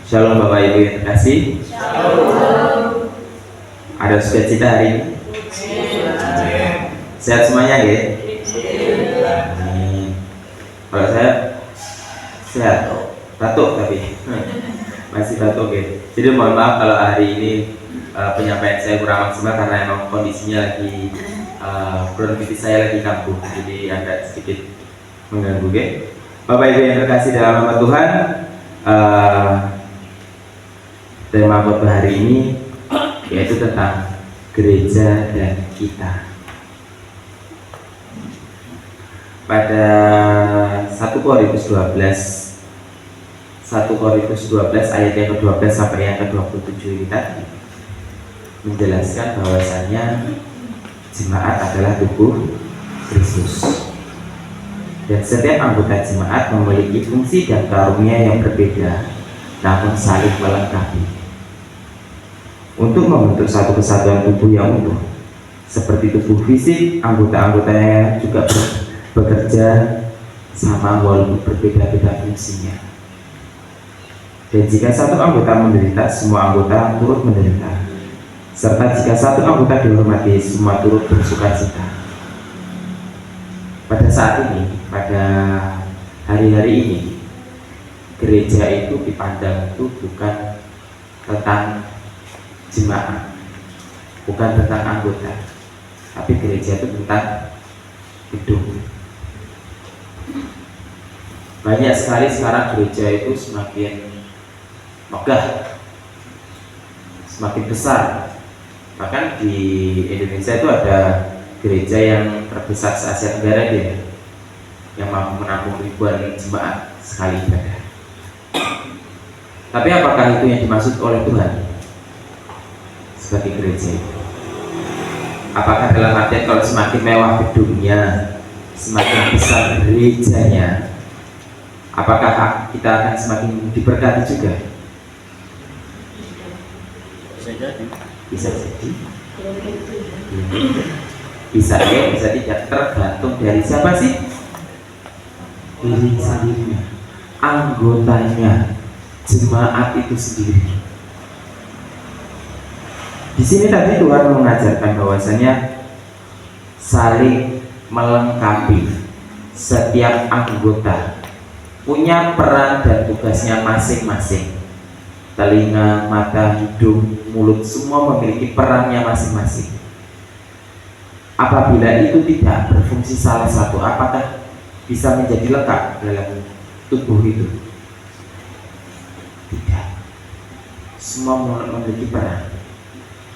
Shalom Bapak Ibu yang terkasih. Shalom. Ada sukacita hari ini? Sehat semuanya ya? Amin. Kalau saya sehat, batuk tapi masih batuk ya. Jadi mohon maaf kalau hari ini penyampaian saya kurang maksimal karena emang kondisinya lagi produktivitas saya lagi kambuh, jadi agak sedikit mengganggu ya. Bapak Ibu yang terkasih dalam nama Tuhan, tema khotbah hari ini yaitu tentang gereja dan kita. Pada 1 Korintus 12 ayat yang ke-12 sampai yang ke-27 ini tadi menjelaskan bahwasannya jemaat adalah tubuh Kristus. Dan setiap anggota jemaat memiliki fungsi dan karunia yang berbeda, namun saling melengkapi untuk membentuk satu kesatuan tubuh yang utuh. Seperti tubuh fisik, anggota-anggotanya juga bekerja sama walaupun berbeda-beda fungsinya. Dan jika satu anggota menderita, semua anggota turut menderita. Serta jika satu anggota dihormati, semua turut bersukacita. Pada saat ini, pada hari-hari ini, gereja itu dipandang itu bukan tentang jemaat, bukan tentang anggota, tapi gereja itu tentang gedung. Banyak sekali sekarang gereja itu semakin megah, semakin besar. Bahkan di Indonesia itu ada gereja yang terbesar se-Asia Tenggara dia, yang mampu menampung ribuan jemaat sekali ibadah. Tapi apakah itu yang dimaksud oleh Tuhan sebagai gereja itu? Apakah dalam artian kalau semakin mewah gedungnya, semakin besar gerejanya, apakah kita akan semakin diberkati juga? Bisa jadi. Bisa ya, bisa tidak, tergantung dari siapa sih? Diri sendirinya, anggotanya, jemaat itu sendiri. Di sini tadi Tuhan mengajarkan bahwasanya saling melengkapi. Setiap anggota punya peran dan tugasnya masing-masing. Telinga, mata, hidung, mulut, semua memiliki perannya masing-masing. Apabila itu tidak berfungsi salah satu, apakah bisa menjadi lengkap dalam tubuh itu? Tidak. Semua memiliki peran.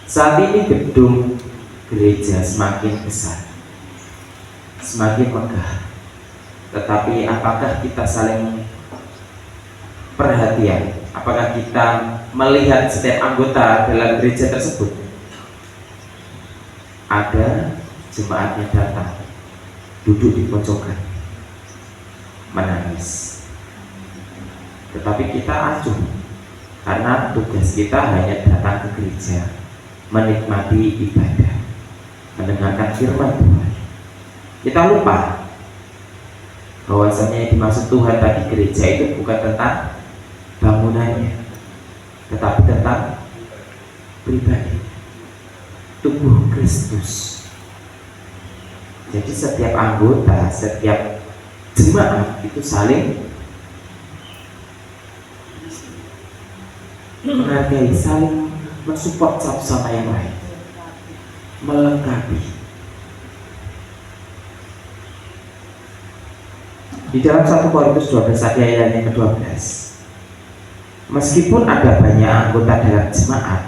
Saat ini gedung gereja semakin besar, semakin megah. Tetapi apakah kita saling perhatian? Apakah kita melihat setiap anggota dalam gereja tersebut? Ada jemaatnya datang, duduk di pojokan, menangis. Tetapi kita acuh, karena tugas kita hanya datang ke gereja, menikmati ibadah, mendengarkan firman Tuhan. Kita lupa bahwasanya yang dimaksud Tuhan tadi gereja itu bukan tentang bangunannya, tetapi tentang pribadi, tubuh Kristus. Jadi setiap anggota, setiap jemaat itu saling menghargai, saling mensupport satu sama yang lain, melengkapi. Di dalam 1 Korintus 12 ayat yang ke-12, meskipun ada banyak anggota dalam jemaat,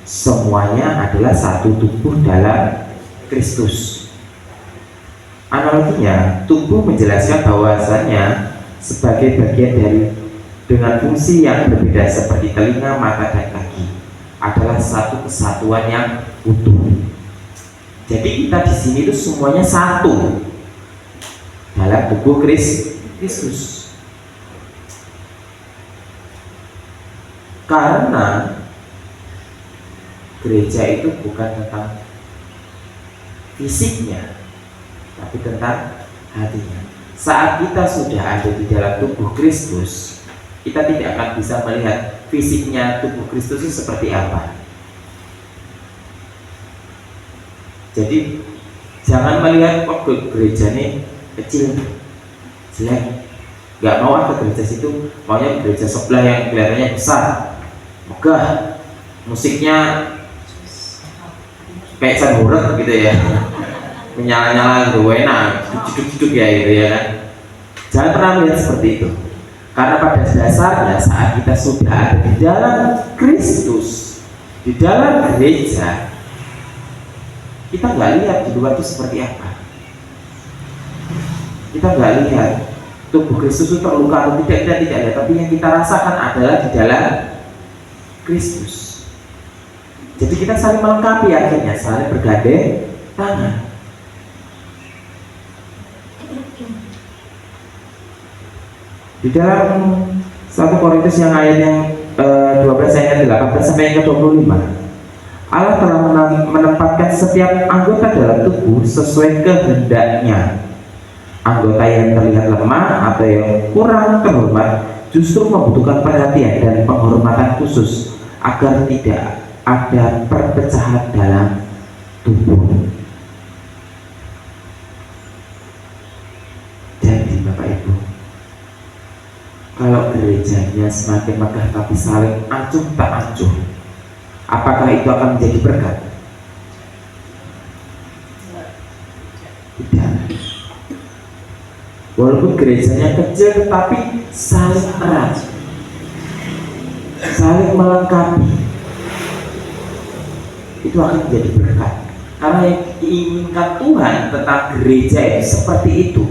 semuanya adalah satu tubuh dalam Kristus. Analoginya, tubuh menjelaskan bahwasanya sebagai bagian dari dengan fungsi yang berbeda seperti telinga, mata, dan kaki adalah satu kesatuan yang utuh. Jadi kita di sini itu semuanya satu dalam tubuh Kristus. Karena gereja itu bukan tentang fisiknya, tapi tentang hatinya. Saat kita sudah ada di dalam tubuh Kristus, kita tidak akan bisa melihat fisiknya tubuh Kristus itu seperti apa. Jadi jangan melihat gereja ini kecil, jelek, nggak mau ke gereja situ, maunya gereja sebelah yang kelihatannya besar, megah, musiknya kayak sanhurut gitu ya, menyala-nyala gitu, enak, duduk-duduk ya gitu ya kan. Jangan pernah melihat seperti itu, karena pada dasarnya saat kita sudah ada di dalam Kristus, di dalam gereja, kita nggak lihat di luar itu seperti apa. Kita nggak lihat tubuh Kristus itu terluka atau tidak, kita tidak lihat, tapi yang kita rasakan adalah di dalam Kristus. Jadi kita saling melengkapi, akhirnya saling bergandeng tangan. Di dalam 1 Korintus yang ayat yang 12 ayat 18 sampai yang ke-25, Allah telah menempatkan setiap anggota dalam tubuh sesuai kehendaknya. Anggota yang terlihat lemah atau yang kurang terhormat justru membutuhkan perhatian dan penghormatan khusus agar tidak ada perpecahan dalam tubuh. Jadi Bapak Ibu, kalau gerejanya semakin megah tapi saling acuh tak acuh, apakah itu akan menjadi berkat? Tidak. Walaupun gerejanya kecil tetapi saling erat, saling melengkapi, itu akan menjadi berkat. Karena yang diinginkan Tuhan tentang gereja itu seperti itu.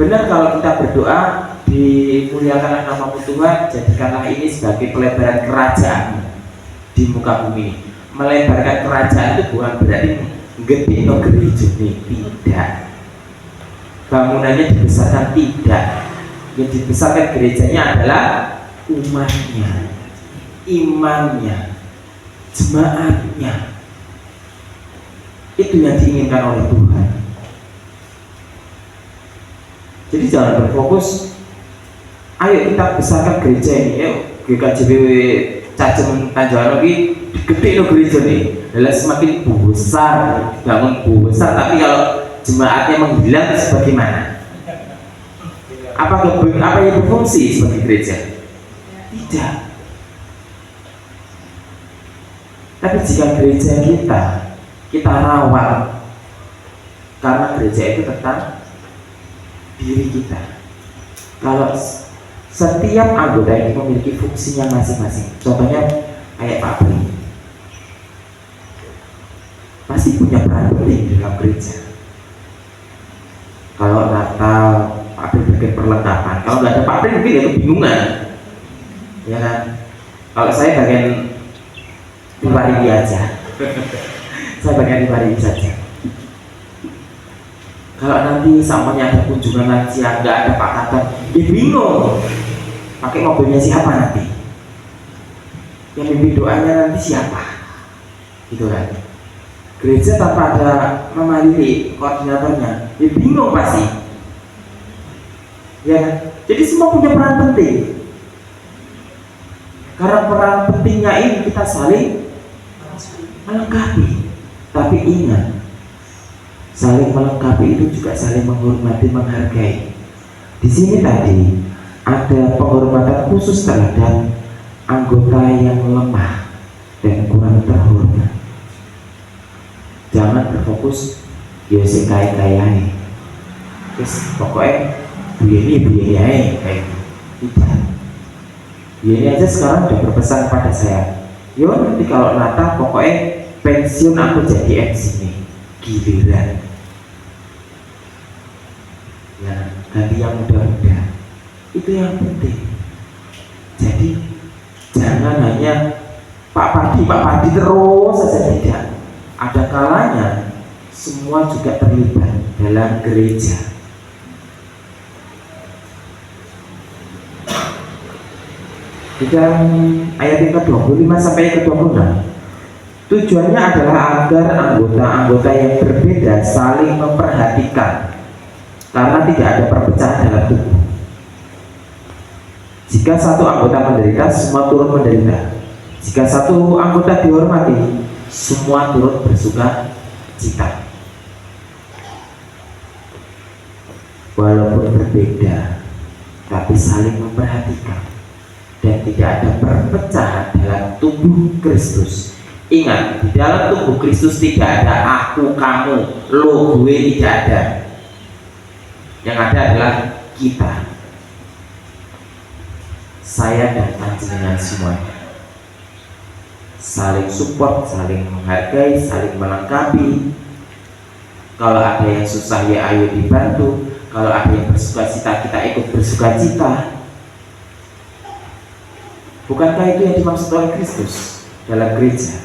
Benar kalau kita berdoa, dimuliakanlah nama Tuhan, jadikanlah ini sebagai pelebaran kerajaan di muka bumi. Melebarkan kerajaan itu bukan berarti gede no gereja ini, tidak. Bangunannya dibesarkan, tidak. Yang dibesarkan gerejanya adalah umatnya, imannya, jemaatnya. Itu yang diinginkan oleh Tuhan. Jadi jangan berfokus, ayo kita besarkan gereja ini, yuk GKJBW Cacem Tanjung lagi gede no gereja nih, adalah semakin besar, bangun besar, tapi kalau jemaatnya menghilang sebagaimana? Apa yang berfungsi sebagai gereja? Tidak. Tapi jika gereja kita rawat, karena gereja itu tentang diri kita. Kalau setiap anggota ini memiliki fungsinya masing-masing, contohnya kayak pabrik, pasti punya peran penting dalam gereja. Kalau Natal, pabrik bikin perlengkapan. Kalau nggak ada pabrik mungkin ya kebingungan, ya kan? Kalau saya bagian Riwari aja, saya bagian Riwari saja. Kalau nanti samanya ada kunjungan lansia, nggak ada Pak Katan, ya bingung. Pakai mobilnya siapa nanti? Yang mimpin doanya nanti siapa? Gitu kan? Gereja tanpa ada Mama Lili, koordinatornya, ya bingung pasti. Ya kan? Jadi semua punya peran penting. Karena peran pentingnya ini kita saling melengkapi. Tapi ingat, saling melengkapi itu juga saling menghormati, menghargai. Di sini tadi ada penghormatan khusus terhadap anggota yang lemah dan kurang terhormat. Jangan berfokus ya sing kaya-kaya. Terus pokoknya begini aja kayak tidak. Ini aja sekarang udah berpesan pada saya, yo nanti kalau Natal pokoknya pensiun aku jadi MC nih, giliran ya ganti yang muda-muda, itu yang penting. Jadi jangan hanya Pak Padi terus saja, tidak. Ada kalanya semua juga terlibat dalam gereja. Di dalam ayat yang ke-25 sampai ke-26, tujuannya adalah agar anggota-anggota yang berbeda saling memperhatikan, karena tidak ada perpecahan dalam tubuh. Jika satu anggota menderita, semua turut menderita. Jika satu anggota dihormati, semua turut bersuka cita. Walaupun berbeda, tapi saling memperhatikan, dan tidak ada perpecahan dalam tubuh Kristus. Ingat, di dalam tubuh Kristus tidak ada aku, kamu, lo, gue, tidak ada. Yang ada adalah kita, saya dan panjenengan semuanya. Saling support, saling menghargai, saling melengkapi. Kalau ada yang susah, ya ayo dibantu. Kalau ada yang bersuka cita, kita ikut bersuka cita. Bukankah itu yang dimaksud oleh Kristus dalam gereja?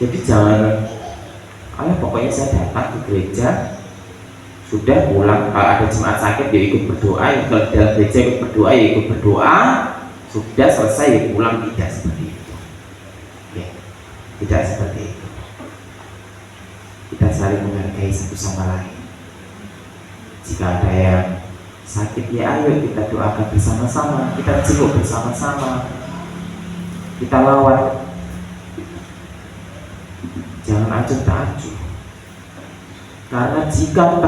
Jadi jangan, pokoknya saya datang ke gereja, sudah pulang. Kalau ada jemaat sakit, ya ikut berdoa. Kalau di dalam gereja ikut berdoa, ya ikut berdoa. Sudah selesai, ya pulang. Tidak seperti itu. Ya, tidak seperti itu. Kita saling menghargai satu sama lain. Jika ada yang sakit, ya ayo kita doakan bersama-sama, kita jenguk bersama-sama, kita lawat. Jangan acuh tak acuh. Karena jika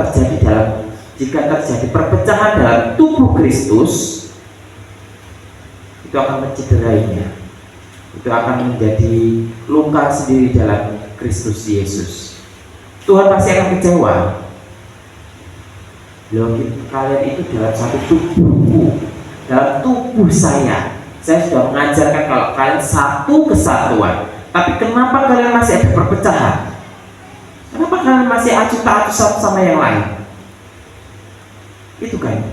terjadi perpecahan dalam tubuh Kristus, itu akan mencederainya. Itu akan menjadi luka sendiri dalam Kristus Yesus. Tuhan pasti akan kecewa. Loh, kalian itu dalam satu tubuhku, dalam tubuh saya sudah mengajarkan kalau kalian satu kesatuan. Tapi kenapa kalian masih ada perpecahan? Kenapa kalian masih acuh tak acuh satu sama yang lain? Itu kan.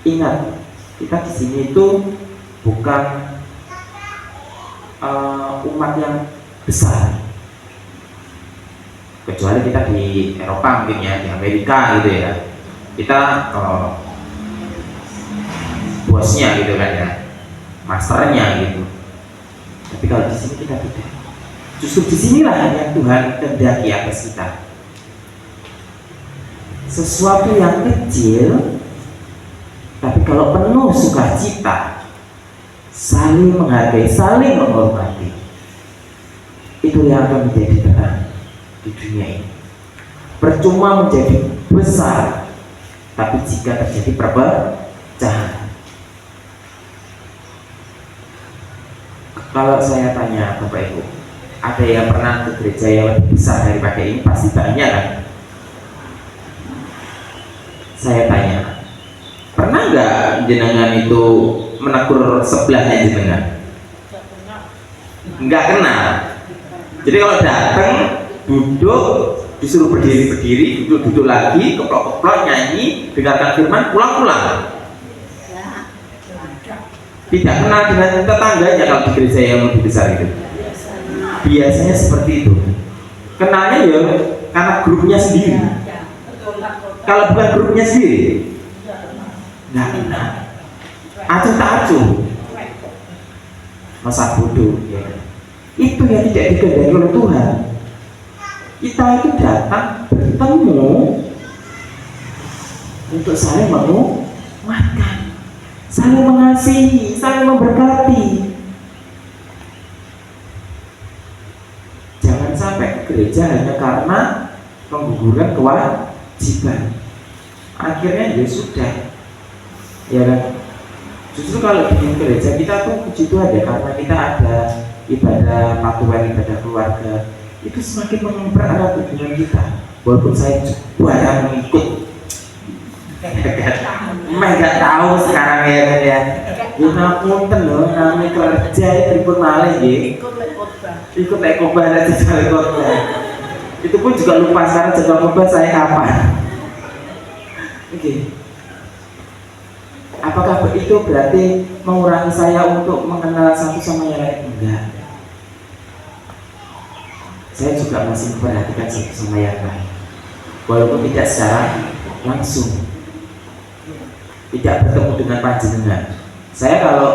Ingat, kita di sini itu bukan umat yang besar. Kecuali kita di Eropa mungkin ya, di Amerika gitu ya, kita bosnya gitu kan ya, masternya gitu. Tapi kalau di sini kita tidak. Justru disinilah yang Tuhan kehendaki atas kita. Sesuatu yang kecil, tapi kalau penuh sukacita, saling menghargai, saling menghormati, itu yang akan menjadi terang di dunia ini. Percuma menjadi besar, tapi jika terjadi perpecahan. Kalau saya tanya Bapak Ibu, ada yang pernah ke gereja yang lebih besar daripada ini? Pasti banyak kan? Saya tanya, pernah nggak jenengan itu menegur sebelahnya jenengan? Nggak kenal. Jadi kalau datang, duduk, disuruh berdiri, duduk lagi, keplok-keplok, nyanyi, dengarkan firman, pulang. Tidak kenal dengan tetangganya kalau di gereja yang lebih besar itu. Biasanya seperti itu. Kenalnya ya karena grupnya sendiri. Kalau bukan grupnya sendiri, nggak kenal. Acuh tak acuh, masa bodoh ya. Itu yang tidak dikehendaki oleh Tuhan. Kita itu datang bertemu untuk saling menguatkan, saling mengasihi, saling memberkati. Jangan sampai ke gereja hanya karena pengguguran kewajiban. Akhirnya ya sudah, ya kan? Justru kalau di gereja kita tuh puji Tuhan ya, karena kita ada ibadah patuan, ibadah keluarga, itu semakin mempererat hubungan kita. Walaupun saya juga yang mengikut, nggak tahu sekarang ya kan ya. Punten loh, namanya kerja itu pun malah ya. Ikut ekobah aja cari khotbah. Itu pun juga lupa sekarang jadwal khotbah saya kapan. Oke. Apakah itu berarti mengurangi saya untuk mengenal satu sama yang lain? Enggak. Saya juga masih memperhatikan satu sama yang lain, walaupun tidak secara langsung, tidak bertemu dengan panjenengan. Saya kalau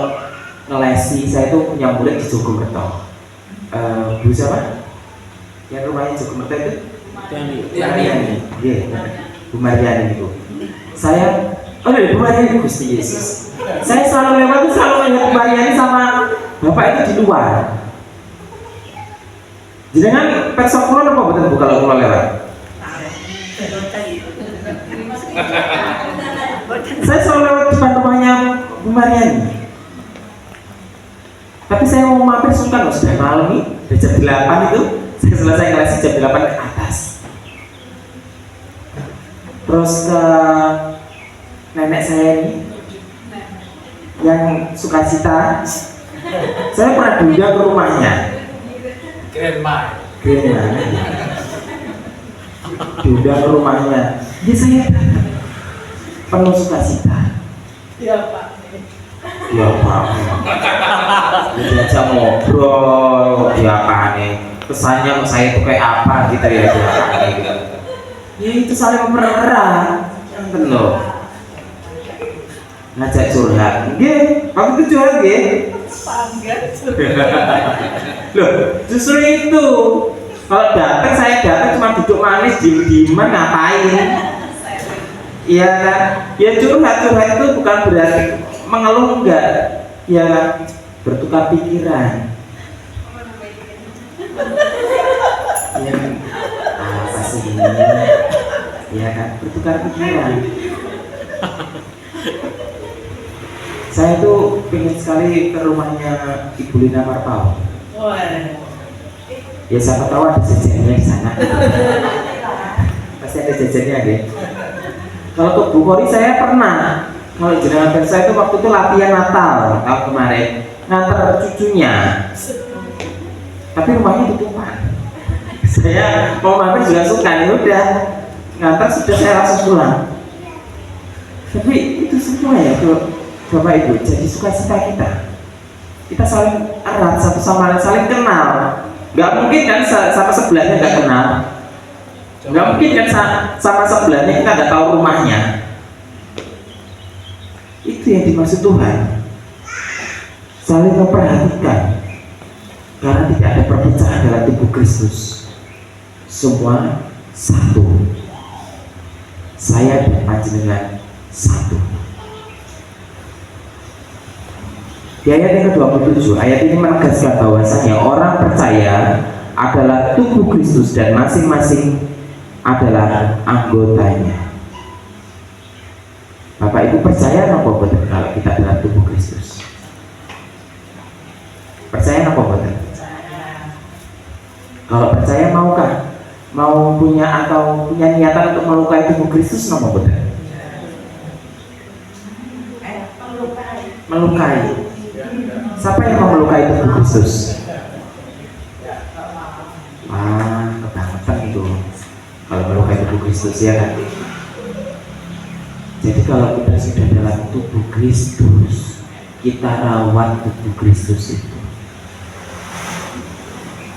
ngelesi, saya itu punya murid di Jogomerto. Bu siapa? Yang rumahnya Jogomerto itu? Mariani. Iya, Bu Mariani itu. Saya Oh, Ibu Maria Gusti Yesus. Saya selalu lewat itu selalu ingat Ibu Maria ini sama Bapak itu di luar. Jangan persok kula apa betul Bu kalau kula lewat? Saya selalu lewat depan rumahnya Bu Maria ini. Tapi saya mau mampir sungkan loh, sudah malam nih, jam 8 itu saya selesai kelas jam 8 ke atas. Terus ke nenek saya ini yang sukacita, saya pernah diundang ke rumahnya. Grandma. Diundang ke rumahnya. Ya saya penuh sukacita. Iya Pak. Ya Pak. Diajak ngobrol, ya Pak nih. Pesannya ke saya itu kayak apa gitu ya Pak gitu. Ya itu saling mempererat, yang benar. Ngajak curhat, nggih, aku tuh curhat nggih. Loh, justru itu. Kalau datang saya datang cuma duduk manis, diem-dieman ngapain? Iya kan? Ya curhat itu bukan berarti mengeluh enggak. Ya bertukar pikiran. Ya apa sih ini? Ya kan, bertukar pikiran. Saya tuh pengen sekali ke rumahnya Ibu Lina Marpao. Ya siapa tahu ada jajannya di sana. Pasti ada jajannya deh. Kalau ke Bu Kori saya pernah. Kalau jenengan saya itu waktu itu latihan Natal tahun kemarin ngantar cucunya. Tapi rumahnya tutupan. Saya mau mampir juga suka, ya udah ngantar sudah saya langsung pulang. Tapi itu semua ya tuh. Bapak Ibu, jadi sukacita kita saling erat satu sama lain, saling kenal. Gak mungkin kan sama sebelahnya gak kenal. Gak mungkin kan sama sebelahnya kita gak tahu rumahnya. Itu yang dimaksud Tuhan, saling memperhatikan. Karena tidak ada perpecahan dalam tubuh Kristus. Semua satu. Saya dan panjenengan satu. Di ayat yang ke-27, ayat ini menegaskan bahwasanya orang percaya adalah tubuh Kristus dan masing-masing adalah anggotanya. Bapak Ibu percaya apa betul kalau kita adalah tubuh Kristus? Percaya apa betul? Kalau percaya maukah? Mau punya atau punya niatan untuk melukai tubuh Kristus apa betul? Melukai. Siapa yang mau melukai tubuh Kristus? Kebangetan itu kalau melukai tubuh Kristus ya kan. Jadi kalau kita sudah dalam tubuh Kristus, kita rawat tubuh Kristus itu.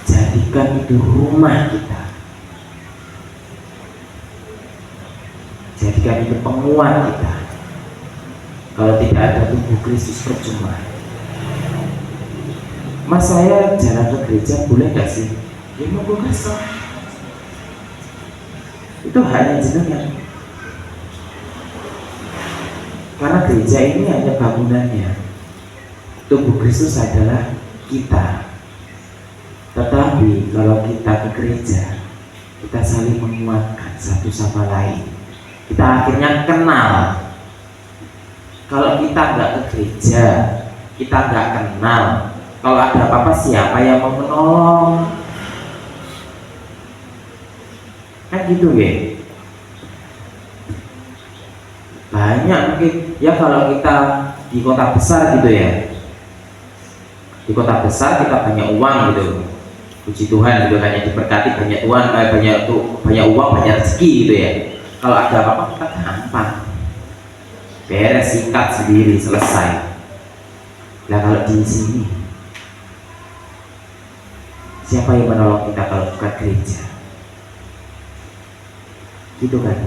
Jadikan itu rumah kita. Jadikan itu penguat kita. Kalau tidak ada tubuh Kristus percuma. Mas saya jalan ke gereja boleh gak sih? Ya mau gue kasih. Itu hanya jenengan. Karena gereja ini hanya bangunannya. Tubuh Kristus adalah kita. Tetapi kalau kita ke gereja, kita saling menguatkan satu sama lain. Kita akhirnya kenal. Kalau kita nggak ke gereja, kita nggak kenal. Kalau ada apa-apa siapa yang mau menolong? Kan gitu ya. Banyak mungkin ya kalau kita di kota besar gitu ya. Di kota besar kita banyak uang gitu. Puji Tuhan gitu, hanya diberkati banyak uang, banyak uang, banyak rezeki gitu ya. Kalau ada apa-apa kita gampang. Beres, sikat sendiri, selesai. Nah kalau di sini siapa yang menolong kita kalau bukan gereja? Gitu kan?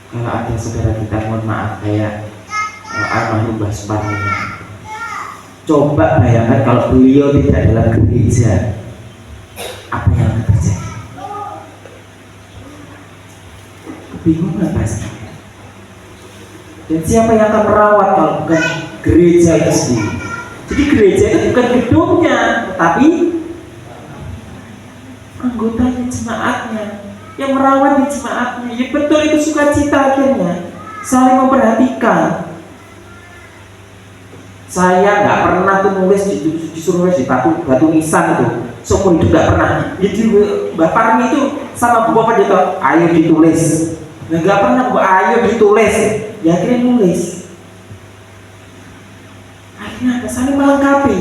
Kalau ada saudara kita, mohon maaf, kayak almarhum Mbah Suparno, coba bayangkan kalau beliau tidak dalam gereja, apa yang akan terjadi? Kebingungan pasti. Dan siapa yang akan merawat kalau bukan gereja itu sendiri? Jadi gereja itu bukan gedungnya, tapi anggotanya, jemaatnya, yang merawat di jemaatnya. Ya betul, itu sukacita akhirnya, saling memperhatikan. Saya nggak pernah tuh nulis disuruh nulis di batu nisan itu, seumur hidup nggak pernah. Jadi Mbak Parmi itu sama Bu Bapak gitu, ayo ditulis. Nggak pernah Bu, ayo ditulis. Ya akhirnya nulis. Akhirnya apa? Saling melengkapi,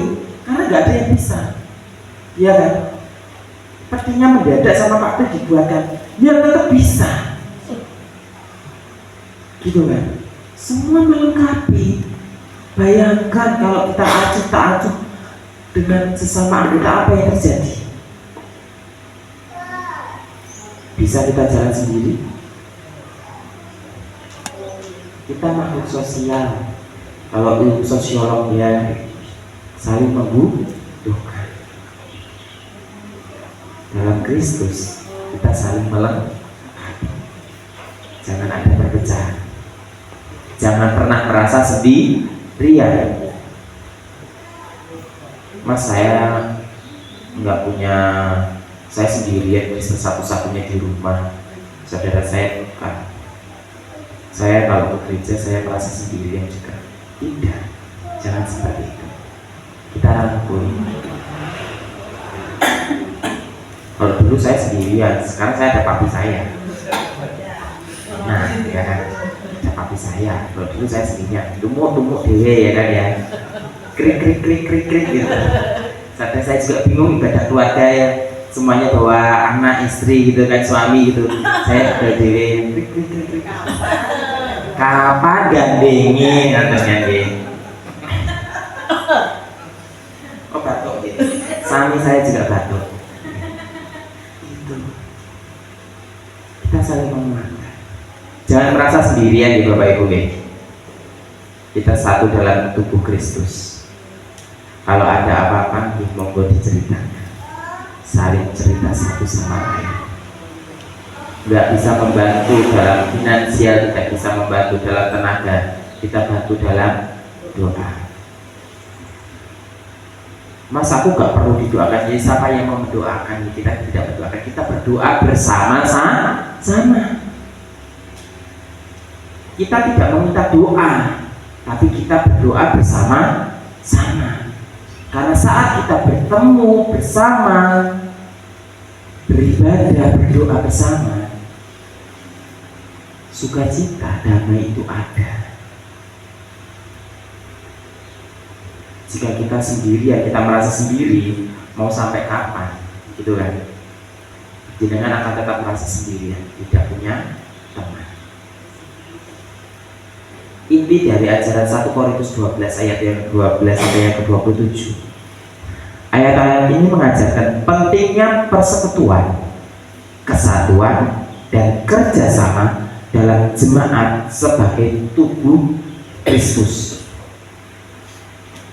karena nggak ada yang bisa. Iya kan? Sepertinya mendadak sama Pak Pir dibuatkan, ya tetap bisa. Gitu kan? Semua melengkapi. Bayangkan kalau kita acuh dengan sesama anggota, apa yang terjadi? Bisa kita jalan sendiri? Kita makhluk sosial. Kalau ilmu sosiolog ya saling membutuhkan. Dalam Kristus kita saling melengkapi. Jangan ada perpecahan. Jangan pernah merasa sedih. Ria, Mas, saya nggak punya, saya sendirian, Kristen satu-satunya di rumah. Saudara saya bukan. Saya kalau ke gereja saya merasa sendirian juga. Tidak, jangan seperti itu. Kita rangkul. Kalau dulu saya sendirian, sekarang saya ada papi saya. Nah, ya kan, ada papi saya. Kalau dulu saya sendirian, tumuk dewe ya kan ya, krik gitu. Sampai saya juga bingung ibadah keluarga ya, semuanya bawa anak, istri gitu kan, suami gitu. Saya udah dewe, krik. Kapan gandengin katanya deh. Oh batuk gitu. Suami saya juga batuk. Itu. Kita saling menguatkan. Jangan merasa sendirian ya Bapak Ibu. Kita satu dalam tubuh Kristus. Kalau ada apa-apa, monggo diceritakan. Saling cerita satu sama lain. Nggak bisa membantu dalam finansial, tidak bisa membantu dalam tenaga, kita bantu dalam doa. Mas, aku nggak perlu didoakan. Jadi siapa yang mau mendoakan? Kita tidak berdoakan, kita berdoa bersama-sama. Kita tidak meminta doa, tapi kita berdoa bersama-sama. Karena saat kita bertemu bersama, beribadah, berdoa bersama, sukacita, damai itu ada. Jika kita sendirian, kita merasa sendiri, mau sampai kapan? Gitu kan? Jenengan akan tetap merasa sendirian, tidak punya teman. Inti dari ajaran 1 Korintus 12 ayat yang 12 sampai yang ke-27. Ayat-ayat ini mengajarkan pentingnya persekutuan, kesatuan, dan kerjasama dalam jemaat sebagai tubuh Kristus.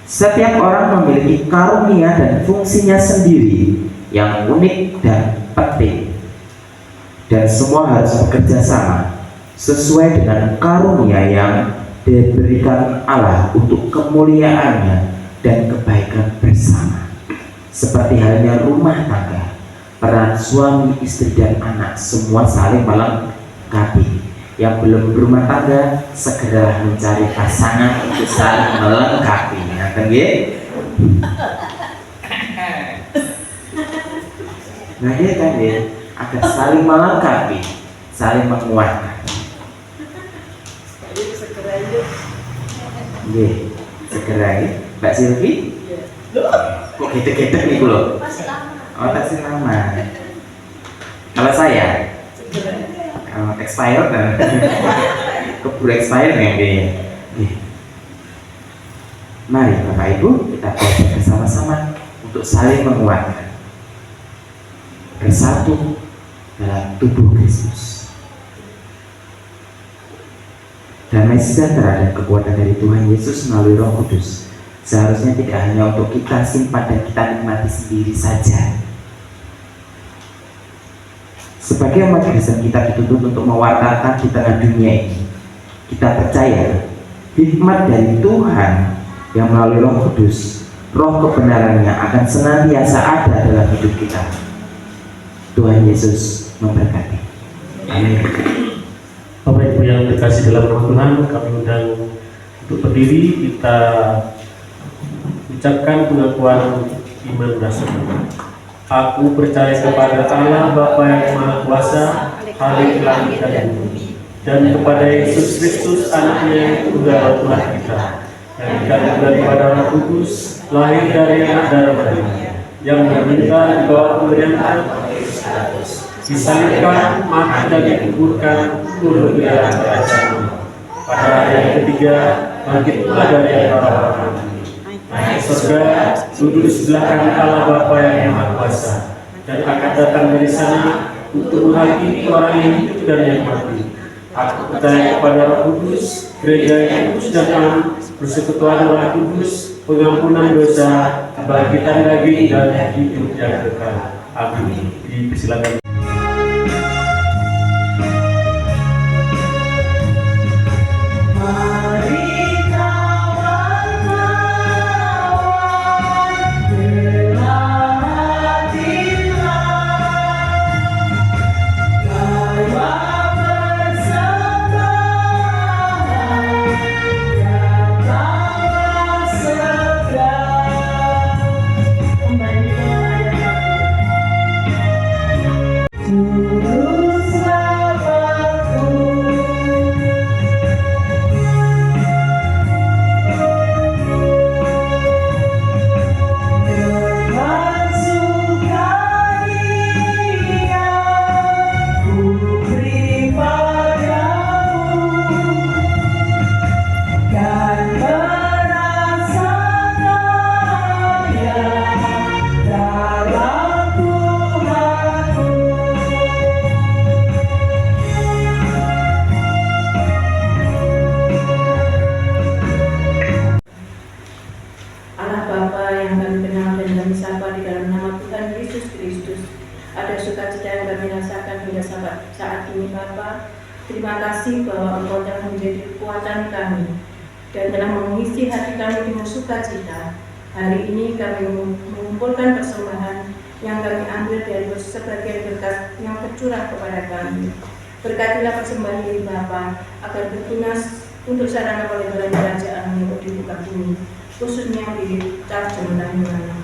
Setiap orang memiliki karunia dan fungsinya sendiri yang unik dan penting, dan semua harus bekerja sama sesuai dengan karunia yang diberikan Allah untuk kemuliaannya dan kebaikan bersama. Seperti halnya rumah tangga, peran suami, istri, dan anak semua saling melengkapi. Yang belum berumah tangga, segera mencari pasangan untuk saling melengkapi. Kan nah ya kan ya, agar saling melengkapi, saling menguatkan. Segera ya, Mbak Silvi. Kok gedek-gedek nih loh? Oh, masih lama. Kalau saya, expired dan keburu expired nih. Mari Bapak Ibu, kita bersama-sama untuk saling menguatkan, bersatu dalam tubuh Kristus. Damai sejahtera dan kekuatan dari Tuhan Yesus melalui Roh Kudus seharusnya tidak hanya untuk kita simpan dan kita nikmati sendiri saja. Sebagai umat Kristen kita dituntut untuk mewartakan di tengah dunia ini. Kita percaya hikmat dari Tuhan yang melalui Roh Kudus, Roh kebenarannya akan senantiasa ada dalam hidup kita. Tuhan Yesus memberkati. Amin. Bapak Ibu yang terkasih dalam nama Tuhan, kami undang untuk berdiri, kita ucapkan pengakuan iman dasar. Aku percaya kepada Allah Bapa yang Maha Kuasa, Khalik langit dan bumi, dan kepada Yesus Kristus Anaknya yang tunggal Tuhan kita, yang dikandung daripada Roh Kudus, lahir dari anak darah Maria, yang menderita di bawah pemerintahan disalibkan, mati dan dikuburkan, turun ke dalam kerajaan. Pada hari yang ketiga, bangkit pula dari antara orang mati. Naik surga, duduk di sebelah kanan Allah Bapa yang Maha Kuasa, dan akan datang dari sana untuk menghakimi orang yang hidup dan yang mati. Aku percaya kepada Roh Kudus, gereja yang kudus dan aman, persekutuan Roh Kudus, pengampunan dosa, kebangkitan daging dan hidup yang kekal. Amin. Dipersilakan. Terima kasih bahwa Engkau telah menjadi kekuatan kami dan telah mengisi hati kami dengan sukacita. Hari ini kami mengumpulkan persembahan yang kami ambil dari sebagian berkat yang tercurah kepada kami. Berkatilah persembahan ini Bapa agar berguna untuk sarana pelebaran kerajaan yang di muka bumi, khususnya di Tarjem dan Mana.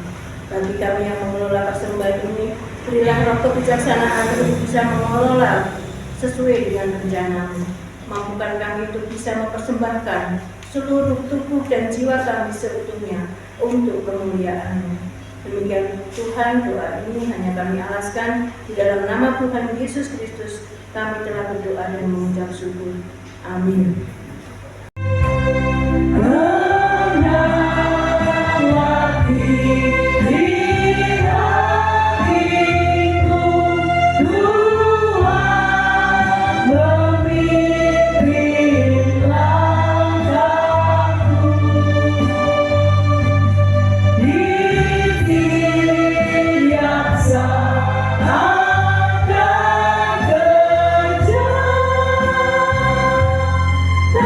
Bagi kami yang mengelola persembahan ini, berilah roh kebijaksanaan untuk bisa mengelola sesuai dengan rencana-Mu. Mampukan kami untuk bisa mempersembahkan seluruh tubuh dan jiwa kami seutuhnya untuk kemuliaan-Mu. Demikian Tuhan, doa ini hanya kami alaskan di dalam nama Tuhan Yesus Kristus. Kami telah berdoa dan mengucap syukur. Amin. Tak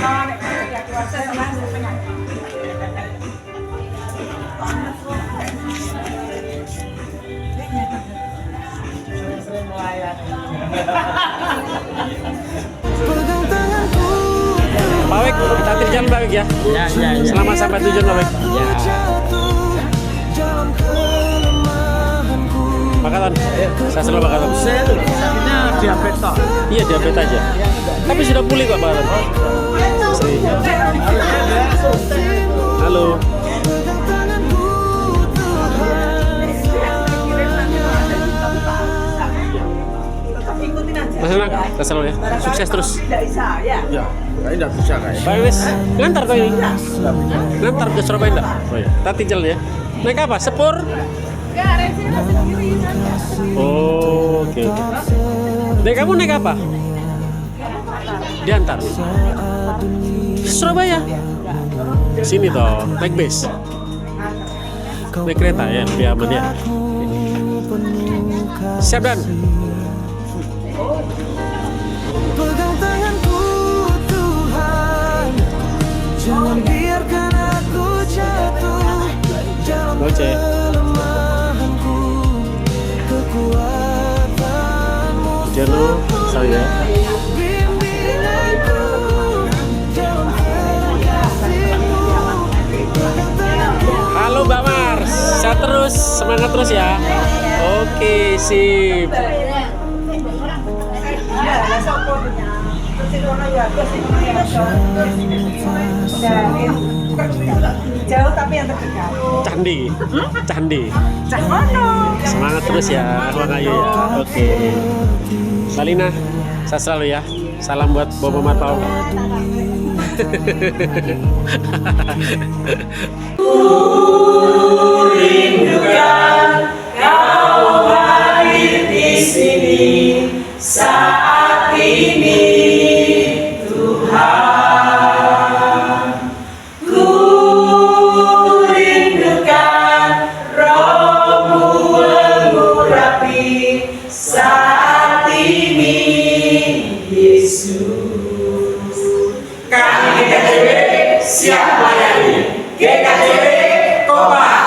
Pak Wek, kita jalan Pak Wek ya. Selamat sampai tujuan Pak Wek. Pak Katon, saya selalu Pak Katon. Sakitnya diabetes toh. Iya diabetes aja. Tapi sudah pulih kok Pak Katon. Halo. Mas Nang, kita selalu ya. Sukses terus. Ya, kayaknya nggak bisa kayak. Pak Wes, ngantar kok ini. Ngantar ke Surabaya enggak? Oh iya. Tati jalan ya. Naik apa? Sepur? Oh, oke. Naik kamu naik apa? Diantar. Surabaya. Sini toh, naik bis. Naik kereta ya, lebih aman ya. Siap Dan. Pegang tanganku Tuhan, jangan biarkan aku jatuh dalam kelemahanku, kekuatanmu saya. bimbinganku dalam kasihmu. Halo Mbak Mars, sehat terus, semangat terus ya. Oke, sip. Jauh tapi yang terdekat. Candi. Semangat terus ya, Bang Ayu ya. Oke. Salina, saya selalu ya. Salam buat Bobo Matau. Rindukan kau hadir di sini saat ini, Tuhan. Ku rindukan Roh-Mu mengurapi saat ini, Yesus. Kami GKJB siap melayani. GKJB Koba.